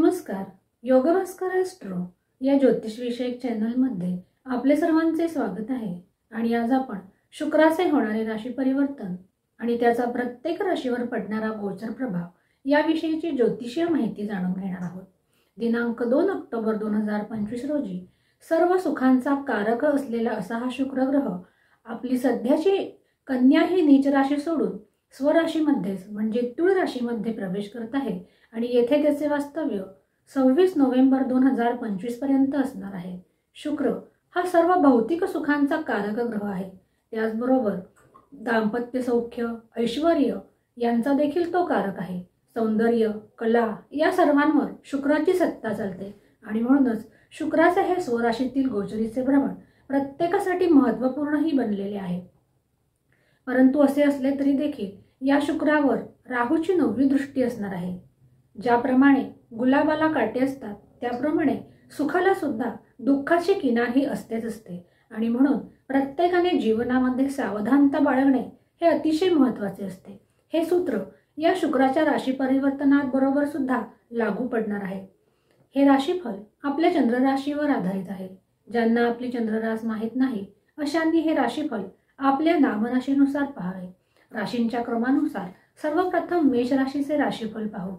नमस्कार. योगभास्कर ॲस्ट्रो या ज्योतिषविषयक चॅनलमध्ये आपले सर्वांचे स्वागत आहे. आणि आज आपण शुक्राचे होणारे राशी परिवर्तन आणि त्याचा प्रत्येक राशीवर पडणारा गोचर प्रभाव याविषयीची ज्योतिषीय माहिती जाणून घेणार आहोत. दिनांक 2 ऑक्टोबर 2025 रोजी सर्व सुखांचा कारक असलेला असा हा शुक्र ग्रह आपली सध्याची कन्या ही नीच राशी सोडून स्वराशीमध्ये म्हणजे तुळ राशीमध्ये प्रवेश करत आहे आणि येथे त्याचे वास्तव्य 26 नोव्हेंबर 2025 पर्यंत असणार आहे. शुक्र हा सर्व भौतिक सुखांचा कारक ग्रह आहे. त्याचबरोबर दाम्पत्य सौख्य, ऐश्वर्य यांचा देखील तो कारक आहे. सौंदर्य, कला या सर्वांवर शुक्राची सत्ता चालते आणि म्हणूनच शुक्राचे हे स्वराशीतील गोचरीचे भ्रमण प्रत्येकासाठी महत्त्वपूर्णही बनलेले आहे. परंतु असे असले तरी देखील या शुक्रावर राहूची 9वी दृष्टी असणार आहे. ज्याप्रमाणे गुलाबाला काटे असतात त्याप्रमाणे सुखाला सुद्धा दुःखाची किनारही असतेच असते आणि म्हणून प्रत्येकाने जीवनामध्ये सावधानता बाळगणे हे अतिशय महत्त्वाचे असते. हे सूत्र या शुक्राच्या राशी परिवर्तनात बरोबर सुद्धा लागू पडणार आहे. हे राशीफल आपल्या चंद्रराशीवर आधारित आहे. ज्यांना आपली चंद्ररास माहीत नाही अशांनी हे राशीफल आपल्या नामराशीनुसार पाहावे. राशींच्या क्रमानुसार सर्वप्रथम मेष राशीचे राशीफल पाहू.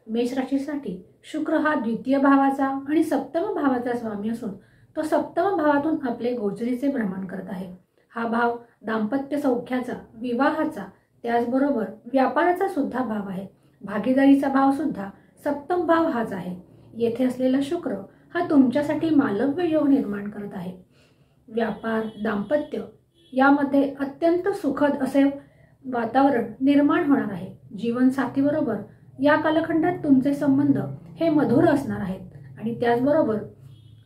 मेष राशीसाठी शुक्र हा द्वितीय भावाचा आणि सप्तम भावाचा स्वामी असून तो सप्तम भावातून आपले गोचरीचे भ्रमण करत आहे. हा भाव दाम्पत्य सौख्याचा, विवाहाचा, त्याचबरोबर व्यापाराचा सुद्धा भाव आहे. भागीदारीचा भाव सुद्धा सप्तम भाव हाच आहे. येथे असलेला शुक्र हा तुमच्यासाठी मालव्य योग निर्माण करत आहे. व्यापार, दाम्पत्य यामध्ये अत्यंत सुखद असे वातावरण निर्माण होणार आहे. जीवनसाथीबरोबर या कालखंडात तुमचे संबंध हे मधुर असणार आहेत आणि त्याचबरोबर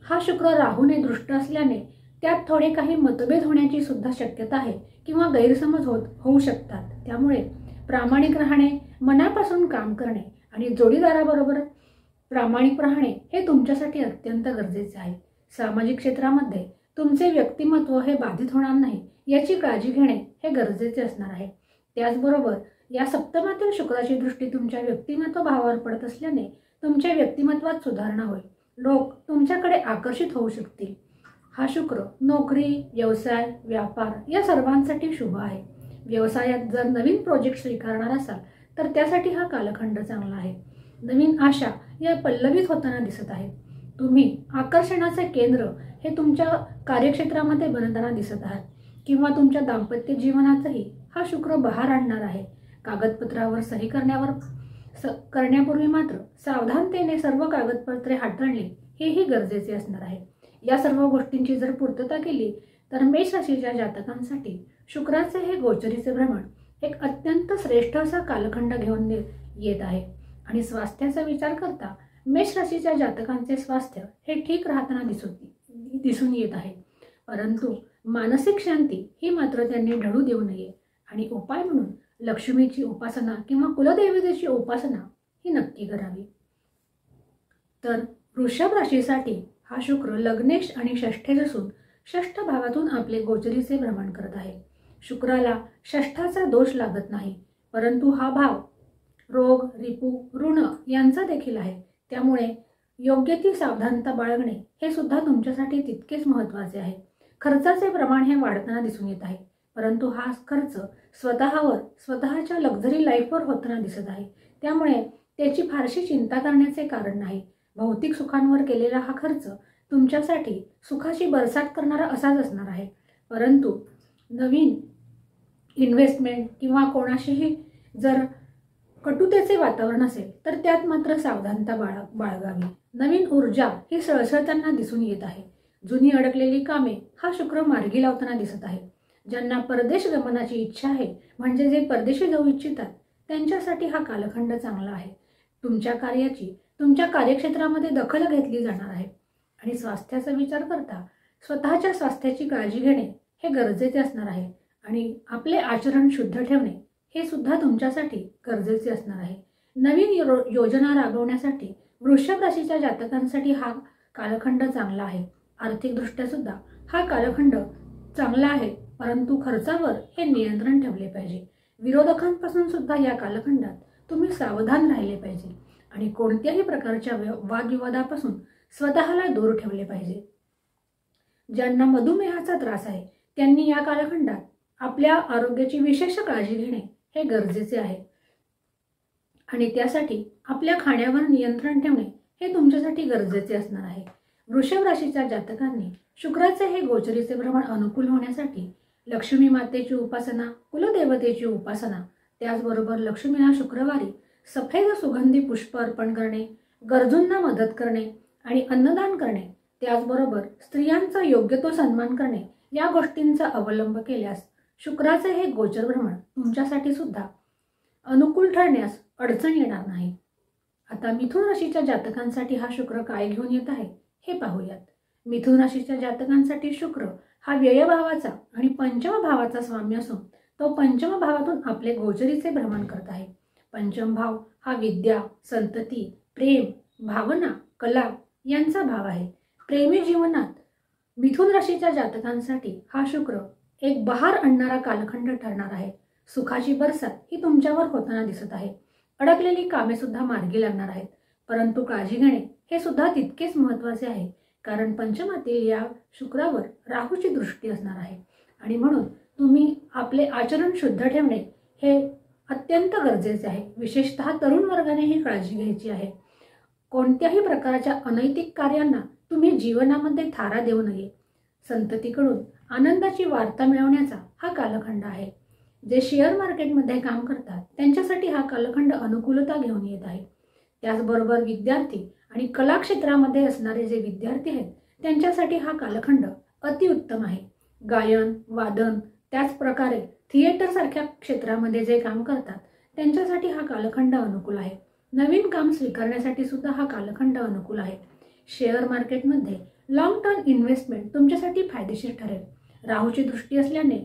हा शुक्र राहूने दृष्ट असल्याने त्यात थोडे काही मतभेद होण्याची सुद्धा शक्यता आहे किंवा गैरसमज होऊ शकतात. त्यामुळे प्रामाणिक राहणे, मनापासून काम करणे आणि जोडीदाराबरोबर प्रामाणिक राहणे हे तुमच्यासाठी अत्यंत गरजेचे आहे. सामाजिक क्षेत्रामध्ये तुमचे व्यक्तिमत्व हे बाधित होणार नाही याची काळजी घेणे हे गरजेचे असणार आहे. त्याचबरोबर या सप्तमातील शुक्राची दृष्टी तुमच्या व्यक्तिमत्व भावावर पडत असल्याने तुमच्या व्यक्तिमत्वात सुधारणा होईल. लोक तुमच्याकडे आकर्षित होऊ शकतील. हा शुक्र नोकरी, व्यवसाय, व्यापार या सर्वांसाठी शुभ आहे. व्यवसायात जर नवीन प्रोजेक्ट स्वीकारणार असाल तर त्यासाठी हा कालखंड चांगला आहे. नवीन आशा या पल्लवित होताना दिसत आहेत. तुम्ही आकर्षणाचे केंद्र हे तुमच्या कार्यक्षेत्रामध्ये बनताना दिसत आहात किंवा तुमच्या दाम्पत्य जीवनातही हा शुक्र बहार आणणार आहे. कागदपत्रावर सही करण्यापूर्वी मात्र सावधानतेने सर्व कागदपत्रे हाताळणे हेही गरजेचे असणार आहे. या सर्व गोष्टींची जर पूर्तता केली तर मेष राशीच्या जातकांसाठी शुक्राचे हे गोचरीचे भ्रमण एक अत्यंत श्रेष्ठ असा कालखंड घेऊन येत आहे. आणि स्वास्थ्याचा विचार करता मेष राशीच्या जातकांचे स्वास्थ्य हे ठीक राहताना दिसून येत आहे. परंतु मानसिक शांती ही मात्र त्यांनी ढळू देऊ नये आणि उपाय म्हणून लक्ष्मीची उपासना किंवा कुलदेवतेची उपासना ही नक्की करावी. तर वृषभ राशीसाठी हा शुक्र लग्नेश आणि षष्ठेश असून षष्ठ भावातून आपले गोचरीचे भ्रमण करत आहे. शुक्राला षष्ठाचा दोष लागत नाही, परंतु हा भाव रोग, रिपू, ऋण यांचा देखील आहे. त्यामुळे योग्य ती सावधानता बाळगणे हे सुद्धा तुमच्यासाठी तितकेच महत्त्वाचे आहे. खर्चाचे प्रमाण हे वाढताना दिसून येत आहे, परंतु हा खर्च स्वतःच्या लक्झरी लाईफवर होताना दिसत आहे. त्यामुळे त्याची फारशी चिंता करण्याचे कारण नाही. भौतिक सुखांवर केलेला हा खर्च तुमच्यासाठी सुखाची बरसात करणारा असाच असणार आहे. परंतु नवीन इन्व्हेस्टमेंट किंवा कोणाशीही जर कटुतेचे वातावरण असेल तर त्यात मात्र सावधानता बाळगावी. नवीन ऊर्जा ही सळसळताना दिसून येत आहे. जुनी अडकलेली कामे हा शुक्र मार्गी लावताना दिसत आहे. ज्यांना परदेश गमनाची इच्छा आहे म्हणजे जे परदेशी जाऊ इच्छितात त्यांच्यासाठी हा कालखंड चांगला आहे. तुमच्या कार्यक्षेत्रामध्ये दखल घेतली जाणार आहे आणि स्वास्थ्याचा विचार करता स्वतःच्या स्वास्थ्याची काळजी घेणे हे गरजेचे असणार आहे आणि आपले आचरण शुद्ध ठेवणे हे सुद्धा तुमच्यासाठी गरजेचे असणार आहे. नवीन योजना राबवण्यासाठी वृषभ राशीच्या जातकांसाठी हा कालखंड चांगला आहे. आर्थिकदृष्ट्या सुद्धा हा कालखंड चांगला आहे, परंतु खर्चावर हे नियंत्रण ठेवले पाहिजे. विरोधकांपासून सुद्धा या कालखंडात तुम्ही सावधान राहिले पाहिजे. आणि कोणत्याही प्रकारच्या वादविवादापासून स्वतःला दूर ठेवले पाहिजे. ज्यांना मधुमेहाचा त्रास आहे त्यांनी या कालखंडात आपल्या आरोग्याची विशेष काळजी घेणे हे गरजेचे आहे आणि त्यासाठी आपल्या खाण्यावर नियंत्रण ठेवणे हे तुमच्यासाठी गरजेचे असणार आहे. वृषभ राशीच्या जातकांनी शुक्राचे हे गोचरीचे भ्रमण अनुकूल होण्यासाठी लक्ष्मी मातेची उपासना, कुलदेवतेची उपासना, त्याचबरोबर लक्ष्मीला शुक्रवारी सफेद सुगंधी पुष्प अर्पण करणे, गरजूंना मदत करणे आणि अन्नदान करणे, त्याचबरोबर स्त्रियांचा योग्य तो सन्मान करणे या गोष्टींचा अवलंब केल्यास शुक्राचे हे गोचर भ्रमण तुमच्यासाठी सुद्धा अनुकूल ठरण्यास अडचण येणार नाही. आता मिथुन राशीच्या जातकांसाठी हा शुक्र काय घेऊन येत आहे हे पाहूयात. मिथुन राशीच्या जातकांसाठी शुक्र हा व्ययभावाचा आणि पंचम भावाचा स्वामी असून तो पंचम भावातून आपले गोचरीचे भ्रमण करत आहे. पंचम भाव हा विद्या, संतती, प्रेम, भावना, कला यांचा भाव आहे. प्रेमी जीवनात मिथुन राशीच्या जातकांसाठी हा शुक्र एक बहार आणणारा कालखंड ठरणार आहे. सुखाची बरसात ही तुमच्यावर होताना दिसत आहे. अडकलेली कामे सुद्धा मार्गी लागणार आहेत. परंतु काळजी घेणे हे सुद्धा तितकेच महत्त्वाचे आहे, कारण पंचमातील या शुक्रावर राहूची दृष्टी असणार आहे आणि म्हणून तुम्ही आपले आचरण शुद्ध ठेवणे हे अत्यंत गरजेचे आहे. विशेषतः तरुण वर्गाने ही काळजी घ्यायची आहे. कोणत्याही प्रकारच्या अनैतिक कार्यांना तुम्ही जीवनामध्ये थारा देऊ नये. संततीकडून आनंदाची वार्ता मिळवण्याचा हा कालखंड आहे. जे शेअर मार्केटमध्ये काम करतात त्यांच्यासाठी हा कालखंड अनुकूलता घेऊन येत आहे. त्याचबरोबर विद्यार्थी आणि कला क्षेत्रामध्ये असणारे जे विद्यार्थी आहेत त्यांच्यासाठी हा कालखंड अतिउत्तम आहे. गायन, वादन, त्याच प्रकारे थिएटर सारख्या क्षेत्रामध्ये जे काम करतात त्यांच्यासाठी हा कालखंड अनुकूल आहे. नवीन काम स्वीकारण्यासाठी सुद्धा हा कालखंड अनुकूल आहे. शेअर मार्केटमध्ये लॉंग टर्म इन्व्हेस्टमेंट तुमच्यासाठी फायदेशीर ठरेल. राहूची दृष्टी असल्याने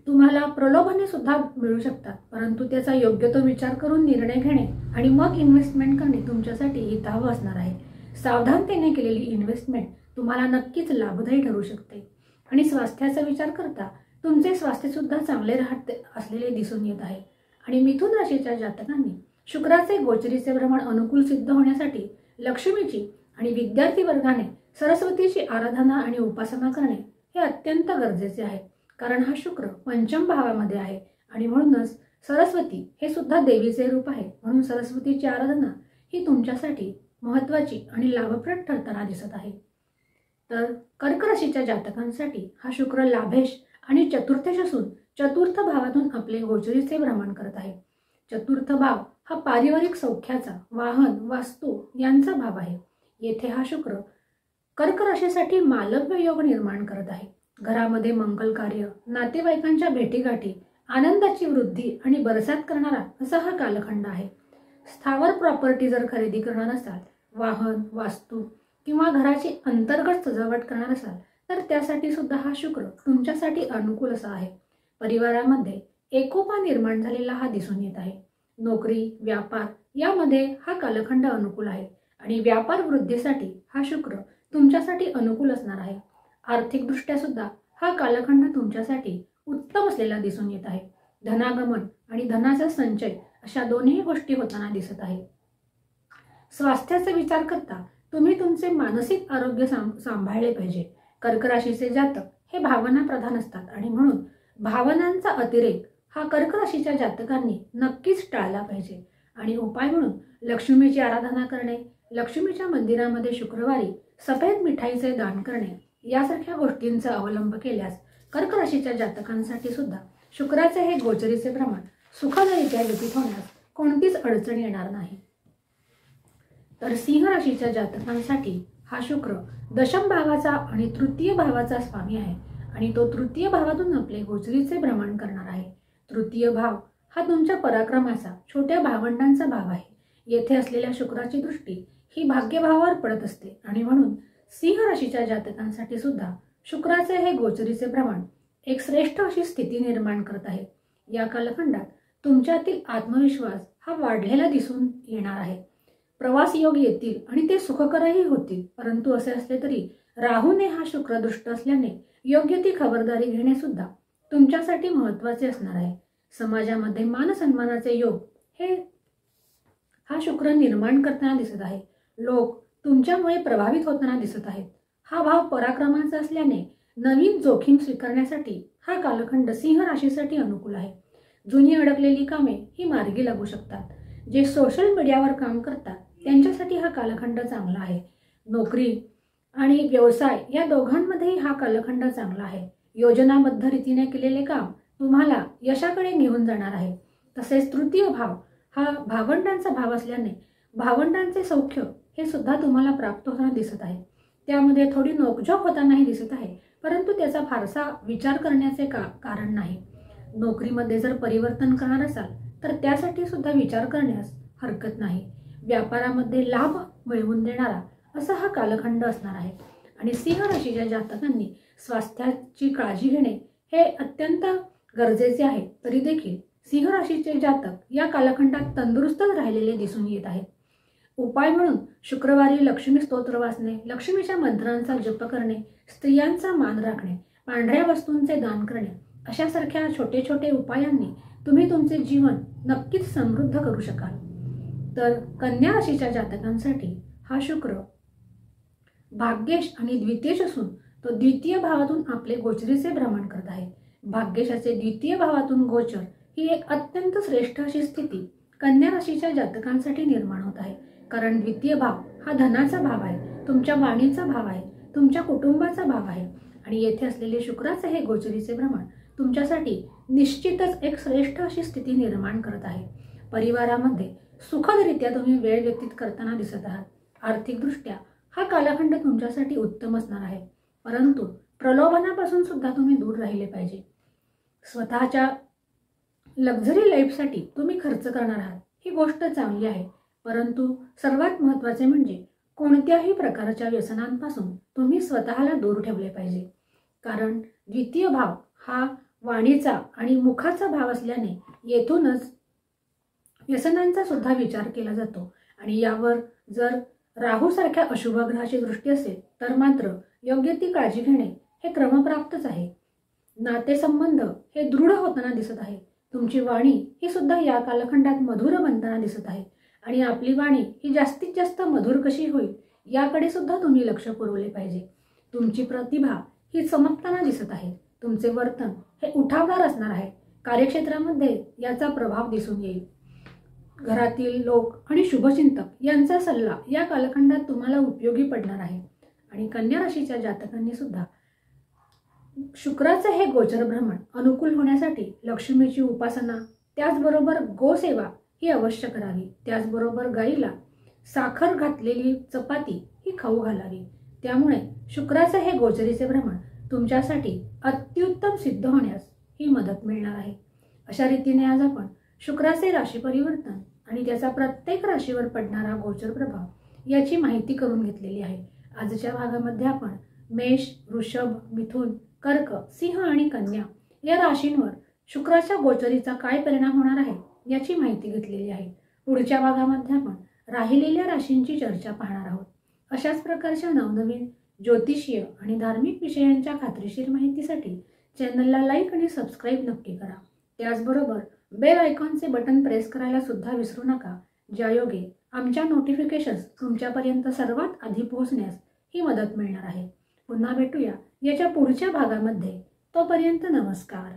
तुम्हाला प्रलोभने सुद्धा मिळू शकतात, परंतु त्याचा योग्य तो विचार करून निर्णय घेणे आणि मग इन्व्हेस्टमेंट करणे तुमच्यासाठी हितावह असणार आहे. सावधानतेने केलेली इन्व्हेस्टमेंट तुम्हाला नक्कीच लाभदायी ठरू शकते आणि स्वास्थ्याचा विचार करता तुमचे स्वास्थ्य सुद्धा चांगले राहत असलेले दिसून येत आहे. आणि मिथुन राशीच्या जातकांनी शुक्राचे गोचरीचे भ्रमण अनुकूल सिद्ध होण्यासाठी लक्ष्मीची आणि विद्यार्थी वर्गाने सरस्वतीची आराधना आणि उपासना करणे हे अत्यंत गरजेचे आहे, कारण हा शुक्र पंचम भावामध्ये आहे आणि म्हणूनच सरस्वती हे सुद्धा देवीचे रूप आहे. म्हणून सरस्वतीची आराधना ही तुमच्यासाठी महत्त्वाची आणि लाभप्रद ठरताना दिसत आहे. तर कर्क राशीच्या जातकांसाठी हा शुक्र लाभेश आणि चतुर्थेश असून चतुर्थ भावातून आपले गोचरीचे भ्रमण करत आहे. चतुर्थ भाव हा पारिवारिक सौख्याचा, वाहन, वास्तू यांचा भाव आहे. येथे हा शुक्र कर्क राशीसाठी मालव्य योग निर्माण करत आहे. घरामध्ये मंगल कार्य, नातेवाईकांच्या भेटीगाठी, आनंदाची वृद्धी आणि बरसात करणारा असा हा कालखंड आहे. स्थावर प्रॉपर्टी जर खरेदी करणार असाल, वाहन, वास्तू किंवा घराची अंतर्गत सजावट करणार असाल तर त्यासाठी सुद्धा हा शुक्र तुमच्यासाठी अनुकूल असा आहे. परिवारामध्ये एकोपा निर्माण झालेला हा दिसून येत आहे. नोकरी, व्यापार यामध्ये हा कालखंड अनुकूल आहे आणि व्यापार वृद्धीसाठी हा शुक्र तुमच्यासाठी अनुकूल असणार आहे. आर्थिकदृष्ट्या सुद्धा हा कालखंड तुमच्यासाठी उत्तम असलेला दिसून येत आहे. धनागमन आणि धनाचा संचय अशा दोन्ही गोष्टी होताना दिसत आहे. स्वास्थ्याचा विचार करता तुम्ही तुमचे मानसिक आरोग्य सांभाळले पाहिजे. कर्क राशीचे जातक हे भावना प्रधान असतात आणि म्हणून भावनांचा अतिरेक हा कर्क राशीच्या जातकांनी नक्कीच टाळला पाहिजे. आणि उपाय म्हणून लक्ष्मीची आराधना करणे, लक्ष्मीच्या मंदिरामध्ये शुक्रवारी सफेद मिठाईचे दान करणे यासारख्या गोष्टींचा अवलंब केल्यास कर्क राशीच्या जातकांसाठी सुद्धा शुक्राचे हे गोचरीचे भ्रमण सुखदायीत्या व्यतीत होण्यास कोणतीच अडचण येणार नाही. तर सिंह राशीच्या जातकांसाठी हा शुक्र दशम भावाचा आणि तृतीय भावाचा स्वामी आहे आणि तो तृतीय भावातून आपले गोचरीचे भ्रमण करणार आहे. तृतीय भाव हा तुमच्या पराक्रमाचा, छोट्या भावंडांचा भाव आहे. येथे असलेल्या शुक्राची दृष्टी ही भाग्यभावावर पडत असते आणि म्हणून सिंह राशीच्या जातकांसाठी सुद्धा शुक्राचे हे गोचरीचे भ्रमण एक श्रेष्ठ अशी स्थिती निर्माण करत आहे. या कालखंडात तुमच्यातील आत्मविश्वास हा वाढलेला दिसून येणार आहे. प्रवास योग येतील आणि ते सुखकरही होतील, परंतु असे असले तरी राहूने हा शुक्र दृष्ट असल्याने योग्य ती खबरदारी घेणे सुद्धा तुमच्यासाठी महत्त्वाचे असणार आहे. समाजामध्ये मान सन्मानाचे योग हे हा शुक्र निर्माण करताना दिसत आहे. लोक तुमच्यामुळे प्रभावित होताना दिसत आहेत. हा भाव पराक्रमाचा असल्याने नवीन जोखीम स्वीकारण्यासाठी हा कालखंड सिंह राशीसाठी अनुकूल आहे. जुनी अडकलेली कामे ही मार्गी लागू शकतात. जे सोशल मीडियावर काम करतात त्यांच्यासाठी हा कालखंड चांगला आहे. नोकरी आणि व्यवसाय या दोघांमध्येही हा कालखंड चांगला आहे. योजनाबद्ध रीतीने केलेले काम तुम्हाला यशाकडे घेऊन जाणार आहे. तसेच तृतीय भाव हा भावंडांचा भाव असल्याने भावंडांचे सौख्य हे सुद्धा तुम्हाला प्राप्त होताना दिसत आहे. त्यामध्ये थोडी नोकझोक होतानाही दिसत आहे, परंतु त्याचा फारसा विचार करण्याचे कारण नाही. नोकरीमध्ये जर परिवर्तन करणार असाल तर त्यासाठी सुद्धा विचार करण्यास हरकत नाही. व्यापारामध्ये लाभ मिळवून देणारा असा हा कालखंड असणार आहे. आणि सिंह राशीच्या जातकांनी स्वास्थ्याची काळजी घेणे हे अत्यंत गरजेचे आहे. तरी देखील सिंह राशीचे जातक या कालखंडात तंदुरुस्तच राहिलेले दिसून येत आहेत. उपाय म्हणून शुक्रवारी लक्ष्मी स्तोत्र वाचणे, लक्ष्मीच्या मंत्रांचा जप करणे, स्त्रियांचा मान राखणे, पांढऱ्या वस्तूंचे दान करणे अशासारख्या छोटे छोटे उपायांनी तुम्ही तुमचे जीवन नक्कीच समृद्ध करू शकाल. तर कन्या राशीच्या जातकांसाठी हा शुक्र भाग्येश आणि द्वितीयेश असून तो द्वितीय भावातून आपले गोचरीचे भ्रमण करत आहे. भाग्येशाचे द्वितीय भावातून गोचर ही एक अत्यंत श्रेष्ठ अशी स्थिती कन्या राशीच्या जातकांसाठी निर्माण होत आहे. कारण द्वितीय भाव हा धनाचा भाव आहे, तुमच्या वाणीचा भाव आहे, तुमच्या कुटुंबाचा भाव आहे. आणि येथे असलेले शुक्राचे हे गोचरीचे भ्रमण तुमच्यासाठी निश्चितच एक श्रेष्ठ अशी स्थिती निर्माण करत आहे. परिवारामध्ये सुखदरित्या तुम्ही वेळ व्यतीत करताना दिसत आहात. आर्थिकदृष्ट्या हा कालखंड तुमच्यासाठी उत्तम असणार आहे, परंतु प्रलोभनापासून सुद्धा तुम्ही दूर राहिले पाहिजे. स्वतःच्या लक्झरी लाईफसाठी तुम्ही खर्च करणार आहात ही गोष्ट चांगली आहे, परंतु सर्वात महत्त्वाचे म्हणजे कोणत्याही प्रकारच्या व्यसनांपासून तुम्ही स्वतःला दूर ठेवले पाहिजे. कारण द्वितीय भाव हा वाणीचा आणि मुखाचा भाव असल्याने येथूनच व्यसनांचा सुद्धा विचार केला जातो. आणि यावर जर राहू सारख्या अशुभ ग्रहाची दृष्टी असेल तर मात्र योग्य ती काळजी घेणे हे क्रमप्राप्तच आहे. नातेसंबंध हे दृढ होताना दिसत आहे. तुमची वाणी ही सुद्धा या कालखंडात मधुर बनताना दिसत आहे. आणि आपली वाणी ही जास्तीत जास्त मधुर कशी होईल याकडे सुद्धा तुम्ही लक्ष पुरवले पाहिजे. तुमची प्रतिभा ही चमकताना दिसत आहे. तुमचे वर्तन हे उठावदार असणार आहे. कार्यक्षेत्रामध्ये याचा प्रभाव दिसून येईल. घरातील लोक आणि शुभचिंतक यांचा सल्ला या कालखंडात तुम्हाला उपयोगी पडणार आहे. आणि कन्या राशीच्या जातकांनी सुद्धा शुक्राचे हे गोचर भ्रमण अनुकूल होण्यासाठी लक्ष्मीची उपासना, त्याचबरोबर गोसेवा ही अवश्य करावी. त्याचबरोबर गाईला साखर घातलेली चपाती ही खाऊ घालावी. त्यामुळे शुक्राचे हे गोचरीचे भ्रमण तुमच्यासाठी अत्युत्तम सिद्ध होण्यास ही मदत मिळणार आहे. अशा रीतीने आज आपण शुक्राचे राशी परिवर्तन आणि त्याचा प्रत्येक राशीवर पडणारा गोचर प्रभाव याची माहिती करून घेतलेली आहे. आजच्या भागामध्ये आपण मेष, वृषभ, मिथुन, कर्क, सिंह आणि कन्या या राशींवर शुक्राच्या गोचरीचा काय परिणाम होणार आहे याची माहिती घेतलेली आहे. पुढच्या भागामध्ये आपण राहिलेल्या राशींची चर्चा पाहणार आहोत. अशाच प्रकारच्या नवनवीन ज्योतिषीय आणि धार्मिक विषयांच्या खात्रीशीर माहितीसाठी चॅनलला लाईक आणि सबस्क्राईब नक्की करा. त्याचबरोबर बेल आयकॉनचे बटन प्रेस करायला सुद्धा विसरू नका, ज्यायोगे आमच्या नोटिफिकेशन्स तुमच्यापर्यंत सर्वात आधी पोहोचण्यास ही मदत मिळणार आहे. पुन्हा भेटूया याच्या पुढच्या भागामध्ये. तोपर्यंत नमस्कार.